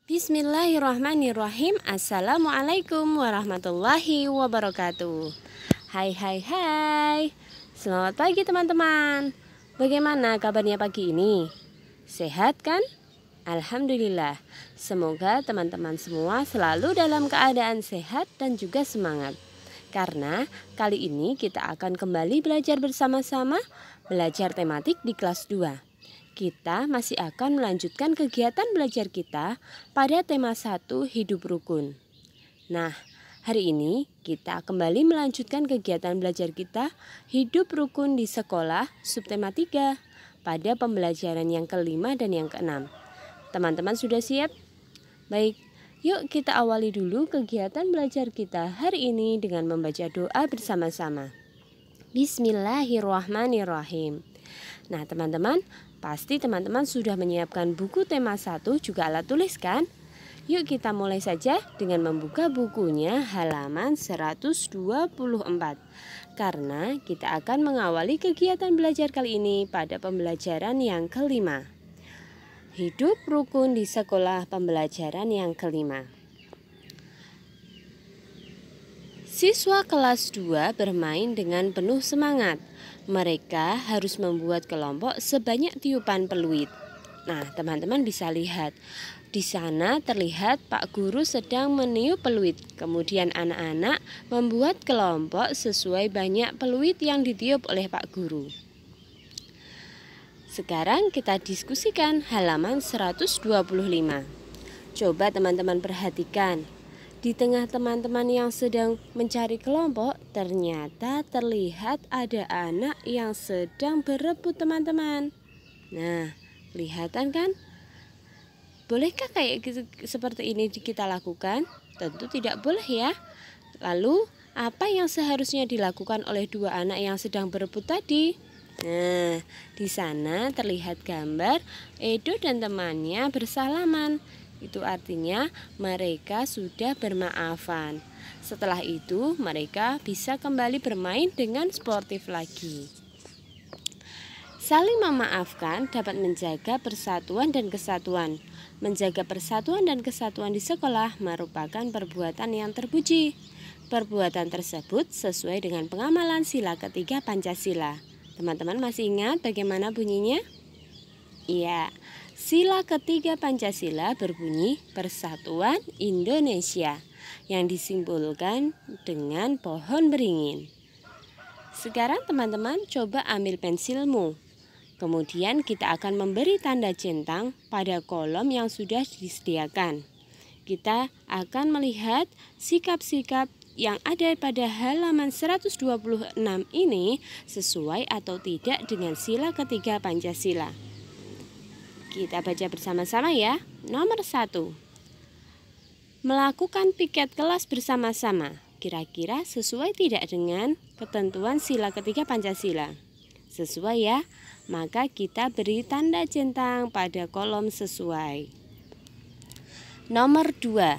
Bismillahirrahmanirrahim. Assalamualaikum warahmatullahi wabarakatuh. Hai. Selamat pagi teman-teman. Bagaimana kabarnya pagi ini? Sehat kan? Alhamdulillah. Semoga teman-teman semua selalu dalam keadaan sehat dan juga semangat. Karena kali ini kita akan kembali belajar bersama-sama, belajar tematik di kelas 2. Kita masih akan melanjutkan kegiatan belajar kita pada tema 1 hidup rukun. Nah, hari ini kita kembali melanjutkan kegiatan belajar kita hidup rukun di sekolah subtema 3 pada pembelajaran yang kelima dan yang keenam. Teman-teman sudah siap? Baik, yuk kita awali dulu kegiatan belajar kita hari ini dengan membaca doa bersama-sama. Bismillahirrahmanirrahim. Nah teman-teman, pasti teman-teman sudah menyiapkan buku tema 1 juga alat tulis kan? Yuk kita mulai saja dengan membuka bukunya halaman 124. Karena kita akan mengawali kegiatan belajar kali ini pada pembelajaran yang kelima. Hidup rukun di sekolah pembelajaran yang kelima. Siswa kelas 2 bermain dengan penuh semangat. Mereka harus membuat kelompok sebanyak tiupan peluit. Nah, teman-teman bisa lihat. Di sana terlihat Pak Guru sedang meniup peluit. Kemudian anak-anak membuat kelompok sesuai banyak peluit yang ditiup oleh Pak Guru. Sekarang kita diskusikan halaman 125. Coba teman-teman perhatikan. Di tengah teman-teman yang sedang mencari kelompok, ternyata terlihat ada anak yang sedang berebut teman-teman. Nah, kelihatan kan? Bolehkah kayak gitu, seperti ini kita lakukan? Tentu tidak boleh ya. Lalu, apa yang seharusnya dilakukan oleh dua anak yang sedang berebut tadi? Nah, di sana terlihat gambar Edo dan temannya bersalaman. Itu artinya mereka sudah bermaafan. Setelah itu mereka bisa kembali bermain dengan sportif lagi. Saling memaafkan dapat menjaga persatuan dan kesatuan. Menjaga persatuan dan kesatuan di sekolah merupakan perbuatan yang terpuji. Perbuatan tersebut sesuai dengan pengamalan sila ketiga Pancasila. Teman-teman masih ingat bagaimana bunyinya? Iya. Sila ketiga Pancasila berbunyi Persatuan Indonesia yang disimbolkan dengan pohon beringin. Sekarang teman-teman coba ambil pensilmu. Kemudian kita akan memberi tanda centang pada kolom yang sudah disediakan. Kita akan melihat sikap-sikap yang ada pada halaman 126 ini sesuai atau tidak dengan sila ketiga Pancasila. Kita baca bersama-sama ya. Nomor 1. Melakukan piket kelas bersama-sama. Kira-kira sesuai tidak dengan ketentuan sila ketiga Pancasila? Sesuai ya. Maka kita beri tanda centang pada kolom sesuai. Nomor 2.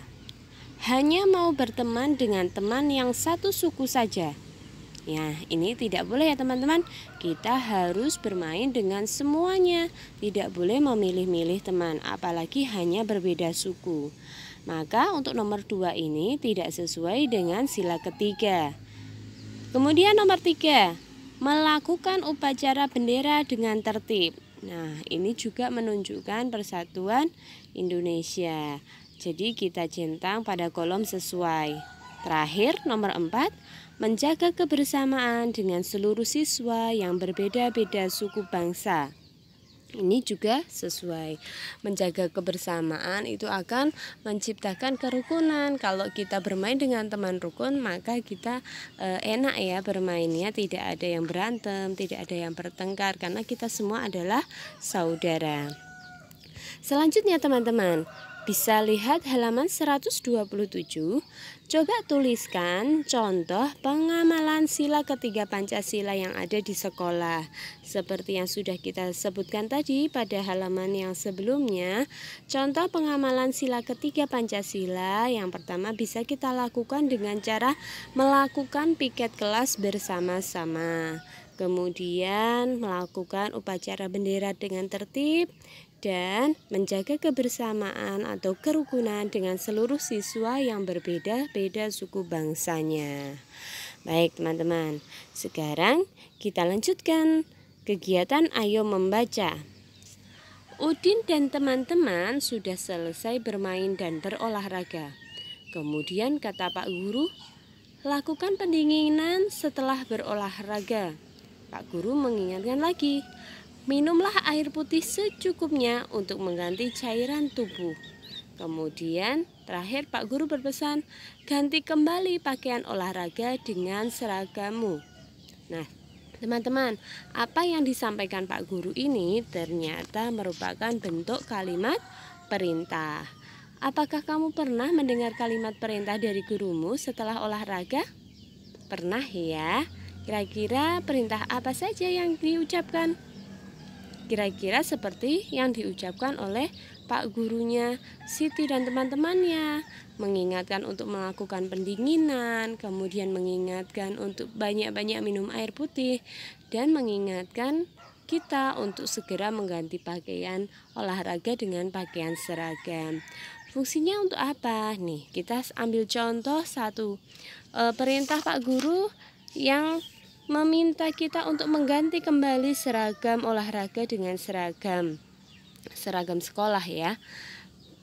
Hanya mau berteman dengan teman yang satu suku saja. Ya, ini tidak boleh ya teman-teman. Kita harus bermain dengan semuanya. Tidak boleh memilih-milih teman, apalagi hanya berbeda suku. Maka untuk nomor 2 ini tidak sesuai dengan sila ketiga. Kemudian nomor 3, melakukan upacara bendera dengan tertib. Nah, ini juga menunjukkan persatuan Indonesia. Jadi kita centang pada kolom sesuai. Terakhir nomor 4, menjaga kebersamaan dengan seluruh siswa yang berbeda-beda suku bangsa. Ini juga sesuai. Menjaga kebersamaan itu akan menciptakan kerukunan. Kalau kita bermain dengan teman rukun, maka kita enak ya bermainnya. Tidak ada yang berantem, tidak ada yang bertengkar, karena kita semua adalah saudara. Selanjutnya teman-teman, bisa lihat halaman 127. Coba tuliskan contoh pengamalan sila ketiga Pancasila yang ada di sekolah. Seperti yang sudah kita sebutkan tadi pada halaman yang sebelumnya, contoh pengamalan sila ketiga Pancasila yang pertama bisa kita lakukan dengan cara melakukan piket kelas bersama-sama. Kemudian melakukan upacara bendera dengan tertib dan menjaga kebersamaan atau kerukunan dengan seluruh siswa yang berbeda-beda suku bangsanya. Baik teman-teman, sekarang kita lanjutkan kegiatan Ayo Membaca. Udin dan teman-teman sudah selesai bermain dan berolahraga. Kemudian kata Pak Guru, lakukan pendinginan setelah berolahraga. Pak Guru mengingatkan lagi, minumlah air putih secukupnya untuk mengganti cairan tubuh. Kemudian terakhir Pak Guru berpesan, ganti kembali pakaian olahraga dengan seragammu. Nah, teman-teman, apa yang disampaikan Pak Guru ini ternyata merupakan bentuk kalimat perintah. Apakah kamu pernah mendengar kalimat perintah dari gurumu setelah olahraga? Pernah ya? Kira-kira perintah apa saja yang diucapkan? Kira-kira seperti yang diucapkan oleh Pak Gurunya Siti dan teman-temannya, mengingatkan untuk melakukan pendinginan, kemudian mengingatkan untuk banyak-banyak minum air putih, dan mengingatkan kita untuk segera mengganti pakaian olahraga dengan pakaian seragam. Fungsinya untuk apa? Nih, kita ambil contoh satu perintah Pak Guru yang meminta kita untuk mengganti kembali seragam olahraga dengan seragam sekolah ya.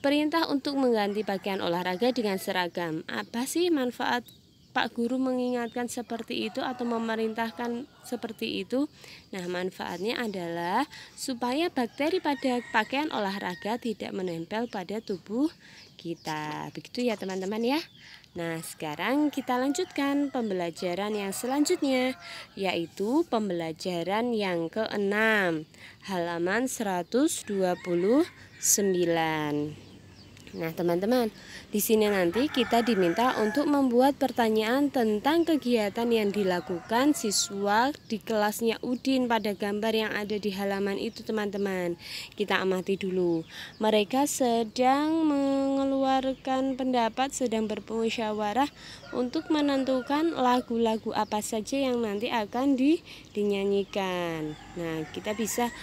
Perintah untuk mengganti pakaian olahraga dengan seragam. Apa sih manfaat Pak Guru mengingatkan seperti itu atau memerintahkan seperti itu? Nah, manfaatnya adalah supaya bakteri pada pakaian olahraga tidak menempel pada tubuh kita. Begitu ya teman-teman ya. Nah, sekarang kita lanjutkan pembelajaran yang selanjutnya, yaitu pembelajaran yang ke-6, halaman 129. Nah, teman-teman, di sini nanti kita diminta untuk membuat pertanyaan tentang kegiatan yang dilakukan siswa di kelasnya Udin pada gambar yang ada di halaman itu, teman-teman. Kita amati dulu. Mereka sedang mengeluarkan pendapat, sedang bermusyawarah untuk menentukan lagu-lagu apa saja yang nanti akan dinyanyikan. Nah, kita bisa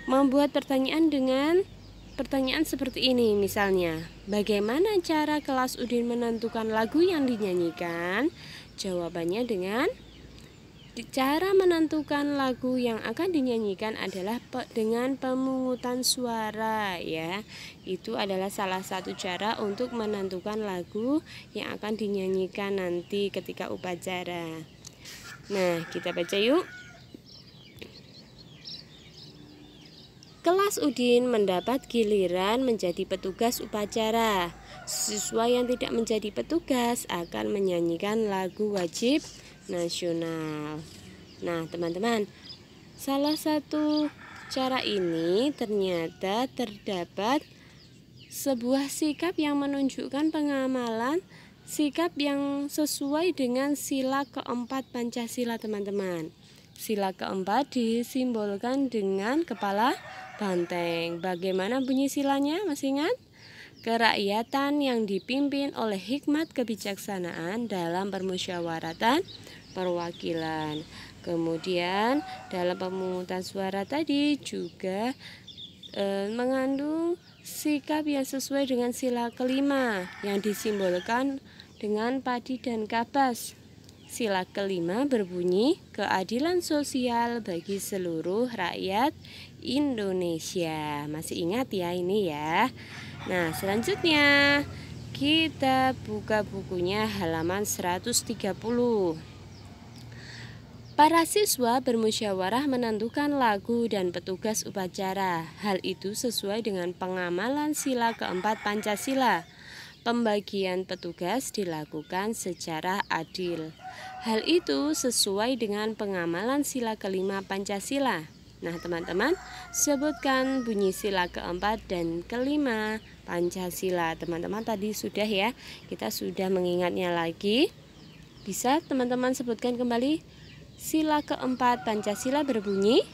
membuat pertanyaan dengan pertanyaan seperti ini, misalnya, bagaimana cara kelas Udin menentukan lagu yang dinyanyikan? Jawabannya dengan cara menentukan lagu yang akan dinyanyikan adalah dengan pemungutan suara ya. Itu adalah salah satu cara untuk menentukan lagu yang akan dinyanyikan nanti ketika upacara. Nah, kita baca yuk. Kelas Udin mendapat giliran menjadi petugas upacara. Siswa yang tidak menjadi petugas akan menyanyikan lagu wajib nasional. Nah, teman-teman, salah satu cara ini ternyata terdapat sebuah sikap yang menunjukkan pengamalan sikap yang sesuai dengan sila keempat Pancasila, teman-teman. Sila keempat disimbolkan dengan kepala banteng. Bagaimana bunyi silanya? Masih ingat? Kerakyatan yang dipimpin oleh hikmat kebijaksanaan dalam permusyawaratan perwakilan. Kemudian dalam pemungutan suara tadi juga mengandung sikap yang sesuai dengan sila kelima yang disimbolkan dengan padi dan kapas. Sila kelima berbunyi keadilan sosial bagi seluruh rakyat Indonesia. Masih ingat ya ini ya. Nah, selanjutnya kita buka bukunya halaman 130. Para siswa bermusyawarah menentukan lagu dan petugas upacara. Hal itu sesuai dengan pengamalan sila keempat Pancasila. Pembagian petugas dilakukan secara adil. Hal itu sesuai dengan pengamalan sila kelima Pancasila. Nah, teman-teman, sebutkan bunyi sila keempat dan kelima Pancasila. Teman-teman tadi sudah ya, kita sudah mengingatnya lagi. Bisa teman-teman sebutkan kembali? Sila keempat Pancasila berbunyi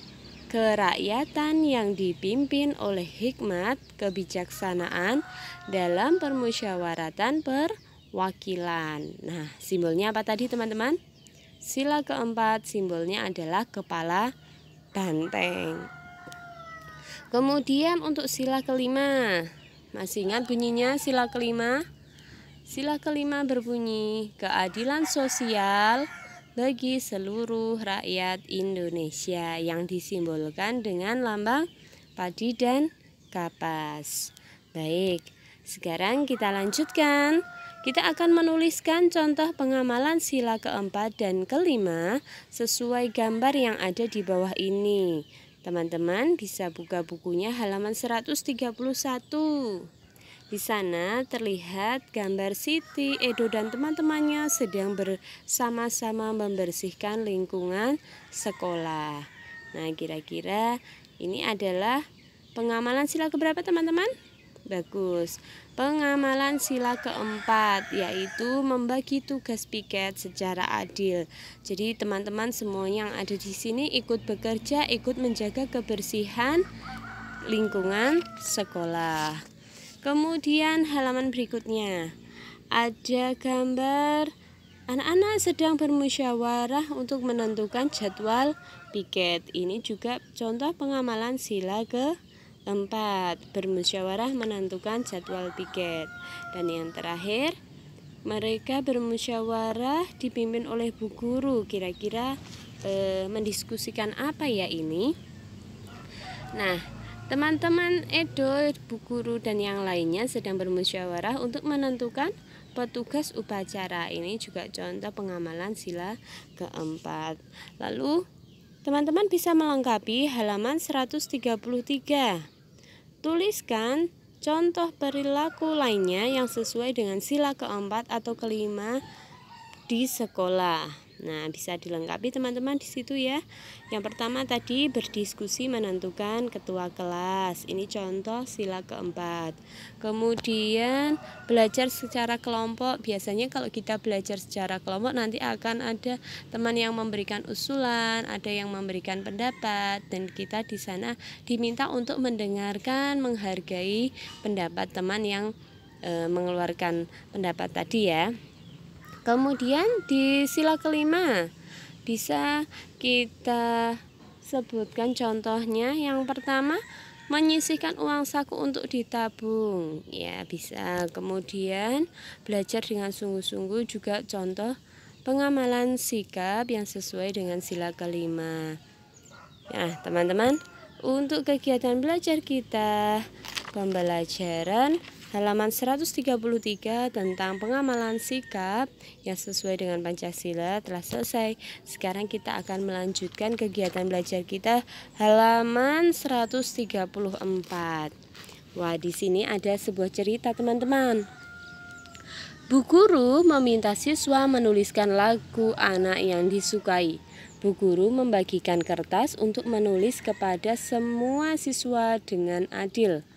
kerakyatan yang dipimpin oleh hikmat kebijaksanaan dalam permusyawaratan perwakilan. Nah, simbolnya apa tadi teman-teman? Sila keempat simbolnya adalah kepala banteng. Kemudian untuk sila kelima, masih ingat bunyinya sila kelima? Sila kelima berbunyi, keadilan sosial bagi seluruh rakyat Indonesia, yang disimbolkan dengan lambang padi dan kapas. Baik, sekarang kita lanjutkan. Kita akan menuliskan contoh pengamalan sila keempat dan kelima sesuai gambar yang ada di bawah ini. Teman-teman bisa buka bukunya halaman 131. Di sana terlihat gambar Siti, Edo dan teman-temannya sedang bersama-sama membersihkan lingkungan sekolah. Nah, kira-kira ini adalah pengamalan sila keberapa, teman-teman? Bagus. Pengamalan sila keempat, yaitu membagi tugas piket secara adil. Jadi teman-teman semuanya yang ada di sini ikut bekerja, ikut menjaga kebersihan lingkungan sekolah. Kemudian halaman berikutnya ada gambar anak-anak sedang bermusyawarah untuk menentukan jadwal piket. Ini juga contoh pengamalan sila keempat, bermusyawarah menentukan jadwal piket. Dan yang terakhir, mereka bermusyawarah dipimpin oleh Bu Guru. Kira-kira mendiskusikan apa ya ini? Nah, teman-teman Edo, Bu Guru, dan yang lainnya sedang bermusyawarah untuk menentukan petugas upacara. Ini juga contoh pengamalan sila keempat. Lalu, teman-teman bisa melengkapi halaman 133. Tuliskan contoh perilaku lainnya yang sesuai dengan sila keempat atau kelima di sekolah. Nah, bisa dilengkapi teman-teman di situ ya. Yang pertama tadi berdiskusi menentukan ketua kelas. Ini contoh sila keempat. Kemudian belajar secara kelompok. Biasanya kalau kita belajar secara kelompok nanti akan ada teman yang memberikan usulan, ada yang memberikan pendapat, dan kita di sana diminta untuk mendengarkan, menghargai pendapat teman yang mengeluarkan pendapat tadi ya. Kemudian di sila kelima bisa kita sebutkan contohnya. Yang pertama, menyisihkan uang saku untuk ditabung. Ya, bisa. Kemudian belajar dengan sungguh-sungguh juga contoh pengamalan sikap yang sesuai dengan sila kelima. Nah, teman-teman, untuk kegiatan belajar kita pembelajaran halaman 133 tentang pengamalan sikap yang sesuai dengan Pancasila telah selesai. Sekarang kita akan melanjutkan kegiatan belajar kita halaman 134. Wah, di sini ada sebuah cerita, teman-teman. Bu Guru meminta siswa menuliskan lagu anak yang disukai. Bu Guru membagikan kertas untuk menulis kepada semua siswa dengan adil.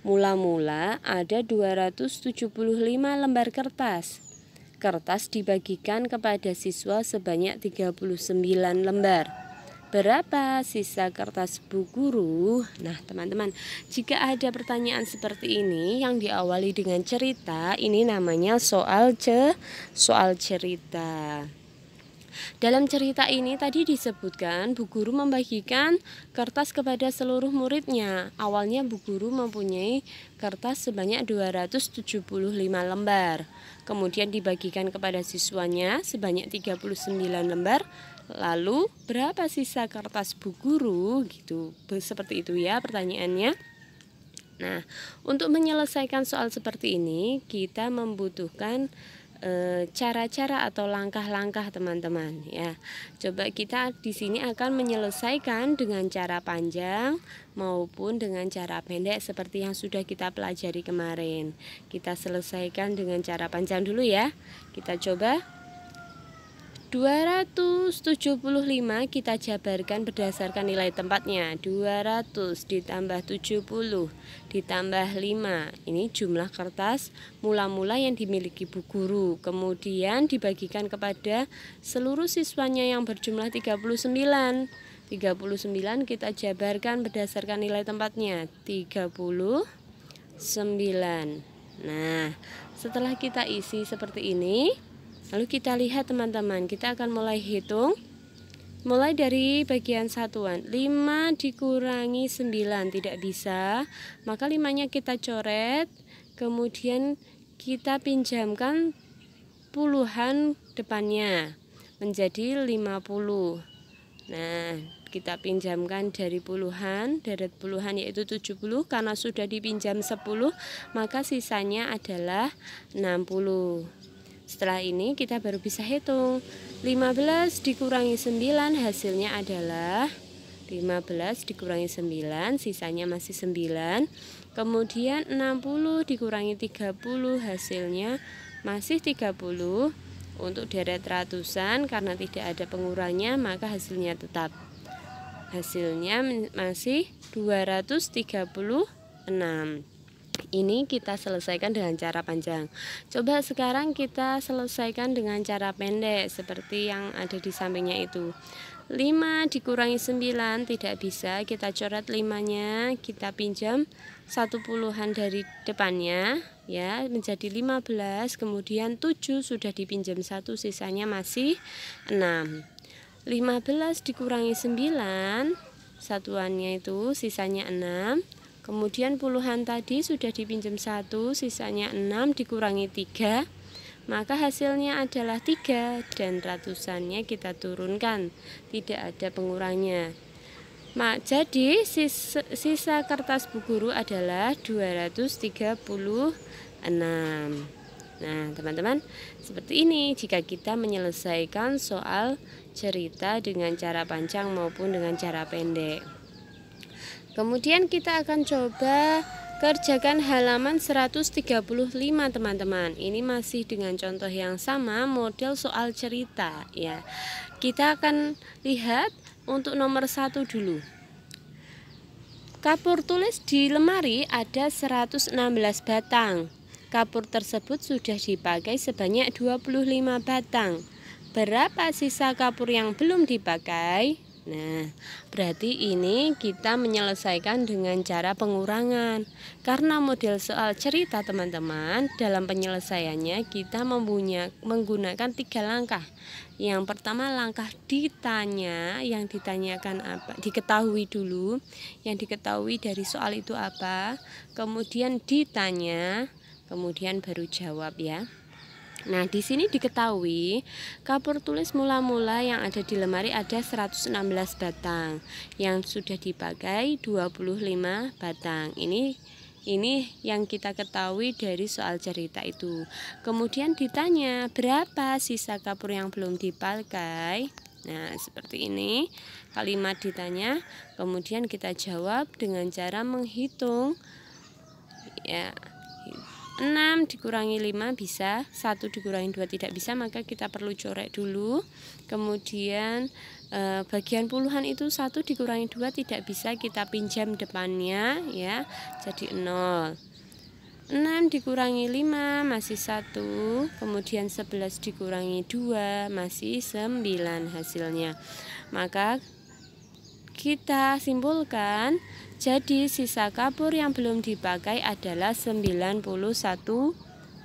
Mula-mula ada 275 lembar kertas. Kertas dibagikan kepada siswa sebanyak 39 lembar. Berapa sisa kertas Bu Guru? Nah, teman-teman, jika ada pertanyaan seperti ini yang diawali dengan cerita, ini namanya soal cerita. Dalam cerita ini tadi disebutkan Bu Guru membagikan kertas kepada seluruh muridnya. Awalnya Bu Guru mempunyai kertas sebanyak 275 lembar. Kemudian dibagikan kepada siswanya sebanyak 39 lembar. Lalu berapa sisa kertas Bu Guru? Gitu. Seperti itu ya pertanyaannya. Nah, untuk menyelesaikan soal seperti ini kita membutuhkan cara-cara atau langkah-langkah, teman-teman ya. Coba kita di sini akan menyelesaikan dengan cara panjang maupun dengan cara pendek seperti yang sudah kita pelajari kemarin. Kita selesaikan dengan cara panjang dulu ya. Kita coba. 275 kita jabarkan berdasarkan nilai tempatnya. 200 ditambah 70 ditambah 5. Ini jumlah kertas mula-mula yang dimiliki Bu Guru. Kemudian dibagikan kepada seluruh siswanya yang berjumlah 39. 39 kita jabarkan berdasarkan nilai tempatnya. 39. Nah, setelah kita isi seperti ini, lalu kita lihat teman-teman, kita akan mulai hitung Mulai dari bagian satuan, 5 dikurangi 9 tidak bisa, maka 5-nya kita coret, kemudian kita pinjamkan puluhan depannya menjadi 50. Nah, kita pinjamkan dari puluhan, deret puluhan yaitu 70, karena sudah dipinjam 10, maka sisanya adalah 60. Setelah ini kita baru bisa hitung. 15 dikurangi 9 hasilnya adalah 15 dikurangi 9, sisanya masih 9. Kemudian 60 dikurangi 30 hasilnya masih 30. Untuk deret ratusan karena tidak ada pengurangnya maka hasilnya tetap. Hasilnya masih 236. Ini kita selesaikan dengan cara panjang. Coba sekarang kita selesaikan dengan cara pendek seperti yang ada di sampingnya itu. 5 dikurangi 9 tidak bisa, kita coret 5-nya, kita pinjam 1 puluhan dari depannya ya menjadi 15, kemudian 7 sudah dipinjam 1, sisanya masih 6. 15 dikurangi 9 satuannya itu sisanya 6. Kemudian puluhan tadi sudah dipinjam 1, sisanya 6 dikurangi 3, maka hasilnya adalah 3 dan ratusannya kita turunkan, tidak ada pengurangnya. Jadi sisa kertas Bu Guru adalah 236. Nah, teman-teman, seperti ini jika kita menyelesaikan soal cerita dengan cara panjang maupun dengan cara pendek. Kemudian kita akan coba kerjakan halaman 135 teman-teman. Ini masih dengan contoh yang sama, model soal cerita ya. Kita akan lihat untuk nomor 1 dulu. Kapur tulis di lemari ada 116 batang. Kapur tersebut sudah dipakai sebanyak 25 batang. Berapa sisa kapur yang belum dipakai? Nah, berarti ini kita menyelesaikan dengan cara pengurangan. Karena model soal cerita teman-teman, dalam penyelesaiannya kita menggunakan 3 langkah. Yang pertama langkah ditanya, yang ditanyakan apa? Diketahui dulu, yang diketahui dari soal itu apa. Kemudian ditanya, kemudian baru jawab ya. Nah, di sini diketahui kapur tulis mula-mula yang ada di lemari ada 116 batang, yang sudah dipakai 25 batang. Ini yang kita ketahui dari soal cerita itu. Kemudian ditanya berapa sisa kapur yang belum dipakai. Nah, seperti ini kalimat ditanya, kemudian kita jawab dengan cara menghitung ya. 6 dikurangi 5 bisa, 1 dikurangi 2 tidak bisa, maka kita perlu coret dulu. Kemudian bagian puluhan itu 1 dikurangi 2 tidak bisa, kita pinjam depannya ya, jadi 0. 6 dikurangi 5 masih 1, kemudian 11 dikurangi 2 masih 9 hasilnya. Maka kita simpulkan, jadi sisa kapur yang belum dipakai adalah 91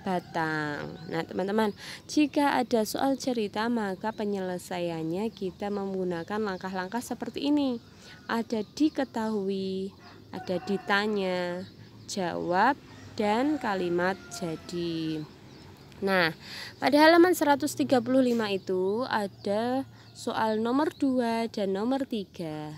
batang. Nah, teman-teman, jika ada soal cerita maka penyelesaiannya kita menggunakan langkah-langkah seperti ini. Ada diketahui, ada ditanya, jawab, dan kalimat jadi. Nah, pada halaman 135 itu ada soal nomor 2 dan nomor 3.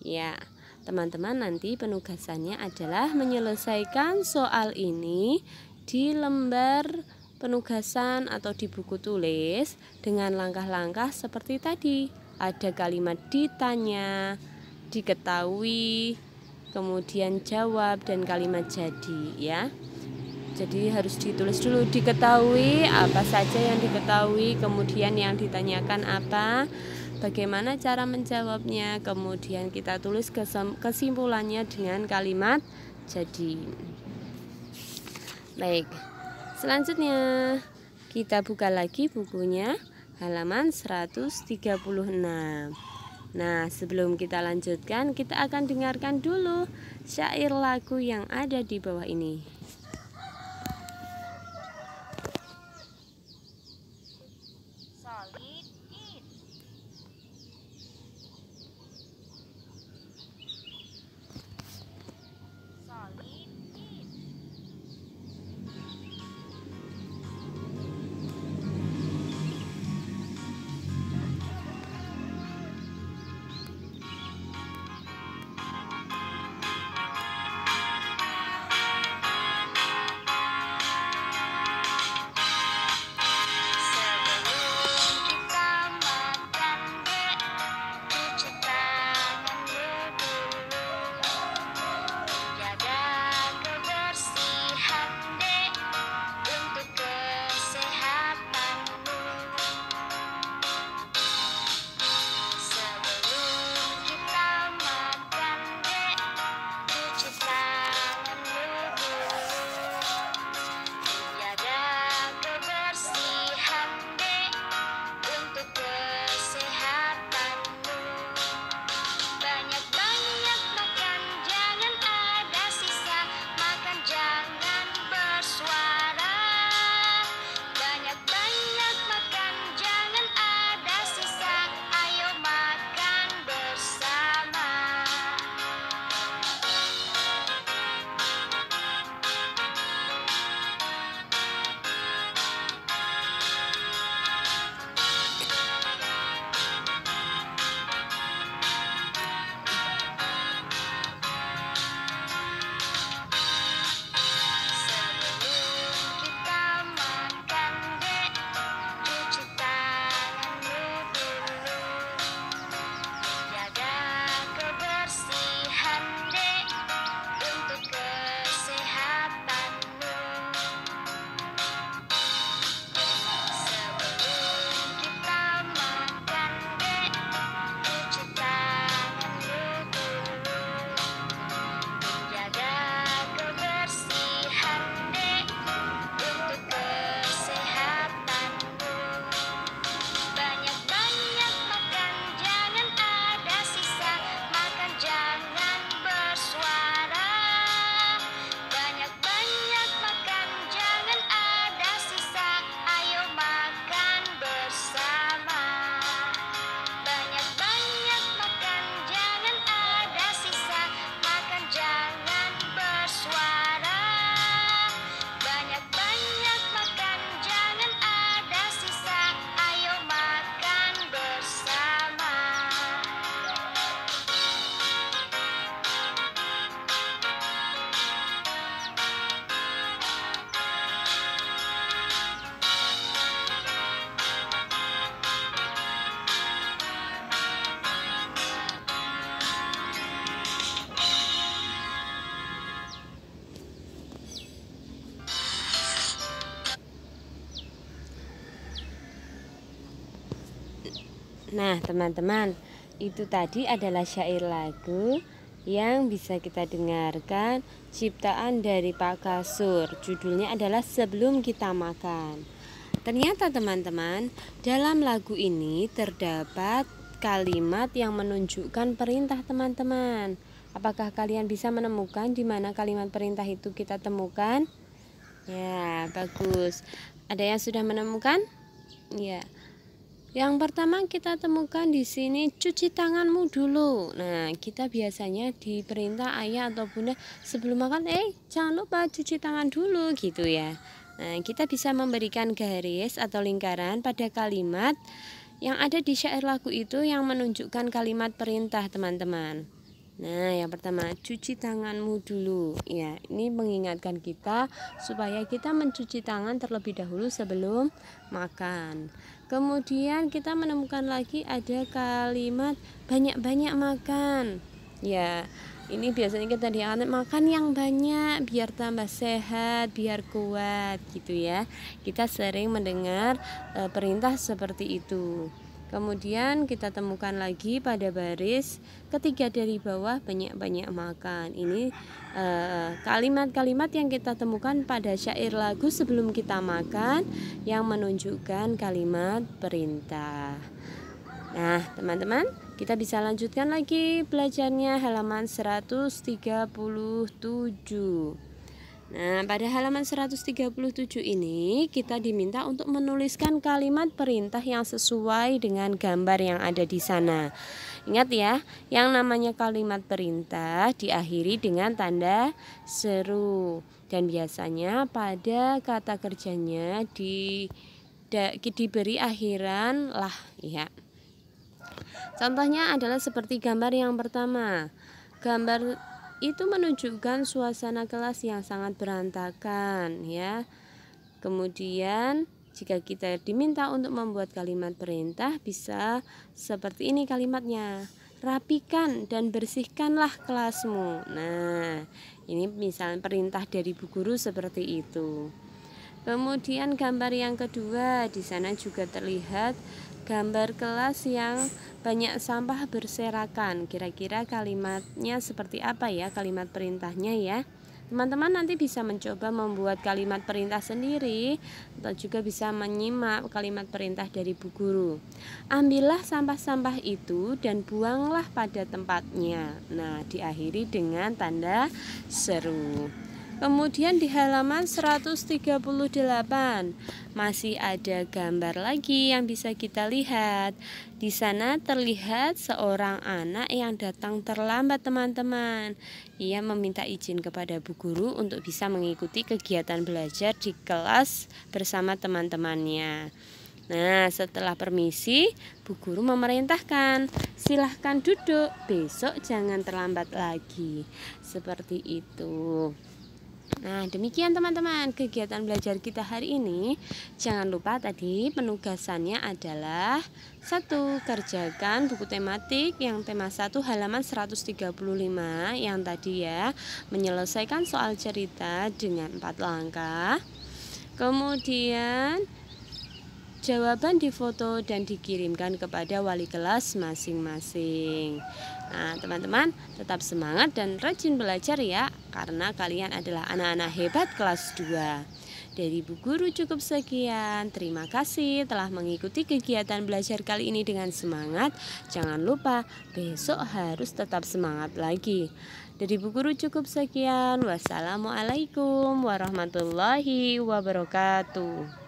Ya, teman-teman nanti penugasannya adalah menyelesaikan soal ini di lembar penugasan atau di buku tulis dengan langkah-langkah seperti tadi. Ada kalimat ditanya, diketahui, kemudian jawab, dan kalimat jadi ya. Jadi harus ditulis dulu, diketahui apa saja yang diketahui, kemudian yang ditanyakan apa, bagaimana cara menjawabnya, kemudian kita tulis kesimpulannya dengan kalimat jadi. Baik, selanjutnya kita buka lagi bukunya halaman 136. Nah, sebelum kita lanjutkan, kita akan dengarkan dulu syair lagu yang ada di bawah ini. Nah, teman-teman, itu tadi adalah syair lagu yang bisa kita dengarkan, ciptaan dari Pak Kasur. Judulnya adalah Sebelum Kita Makan. Ternyata teman-teman, dalam lagu ini terdapat kalimat yang menunjukkan perintah teman-teman. Apakah kalian bisa menemukan di mana kalimat perintah itu kita temukan? Ya, bagus. Ada yang sudah menemukan? Ya. Yang pertama kita temukan di sini, cuci tanganmu dulu. Nah, kita biasanya diperintah ayah atau bunda sebelum makan, jangan lupa cuci tangan dulu gitu ya. Nah, kita bisa memberikan garis atau lingkaran pada kalimat yang ada di syair lagu itu yang menunjukkan kalimat perintah, teman-teman. Nah, yang pertama, cuci tanganmu dulu. Ya, ini mengingatkan kita supaya kita mencuci tangan terlebih dahulu sebelum makan. Kemudian kita menemukan lagi ada kalimat banyak-banyak makan. Ya, ini biasanya kita dianggap makan yang banyak biar tambah sehat, biar kuat gitu ya. Kita sering mendengar perintah seperti itu. Kemudian kita temukan lagi pada baris ketiga dari bawah, banyak-banyak makan. Ini kalimat-kalimat yang kita temukan pada syair lagu Sebelum Kita Makan yang menunjukkan kalimat perintah. Nah, teman-teman, kita bisa lanjutkan lagi belajarnya halaman 137. Nah, pada halaman 137 ini kita diminta untuk menuliskan kalimat perintah yang sesuai dengan gambar yang ada di sana. Ingat ya, yang namanya kalimat perintah diakhiri dengan tanda seru. Dan biasanya pada kata kerjanya diberi akhiran lah ya. Contohnya adalah seperti gambar yang pertama. Gambar itu menunjukkan suasana kelas yang sangat berantakan ya. Kemudian jika kita diminta untuk membuat kalimat perintah, bisa seperti ini kalimatnya. Rapikan dan bersihkanlah kelasmu. Nah, ini misalnya perintah dari Bu Guru seperti itu. Kemudian gambar yang kedua, di sana juga terlihat gambar kelas yang banyak sampah berserakan. Kira-kira kalimatnya seperti apa ya, kalimat perintahnya ya. Teman-teman nanti bisa mencoba membuat kalimat perintah sendiri atau juga bisa menyimak kalimat perintah dari Bu Guru. Ambillah sampah-sampah itu dan buanglah pada tempatnya. Nah, diakhiri dengan tanda seru. Kemudian di halaman 138 masih ada gambar lagi yang bisa kita lihat. Di sana terlihat seorang anak yang datang terlambat, teman-teman. Ia meminta izin kepada Bu Guru untuk bisa mengikuti kegiatan belajar di kelas bersama teman-temannya. Nah, setelah permisi, Bu Guru memerintahkan, silahkan duduk, besok jangan terlambat lagi. Seperti itu. Nah, demikian teman-teman kegiatan belajar kita hari ini. Jangan lupa tadi penugasannya adalah 1. Kerjakan buku tematik yang tema 1 halaman 135 yang tadi ya, menyelesaikan soal cerita dengan 4 langkah. Kemudian jawaban difoto dan dikirimkan kepada wali kelas masing-masing. Nah, teman-teman tetap semangat dan rajin belajar ya, karena kalian adalah anak-anak hebat kelas 2. Dari Bu Guru cukup sekian. Terima kasih telah mengikuti kegiatan belajar kali ini dengan semangat. Jangan lupa besok harus tetap semangat lagi. Dari Bu Guru cukup sekian. Wassalamualaikum warahmatullahi wabarakatuh.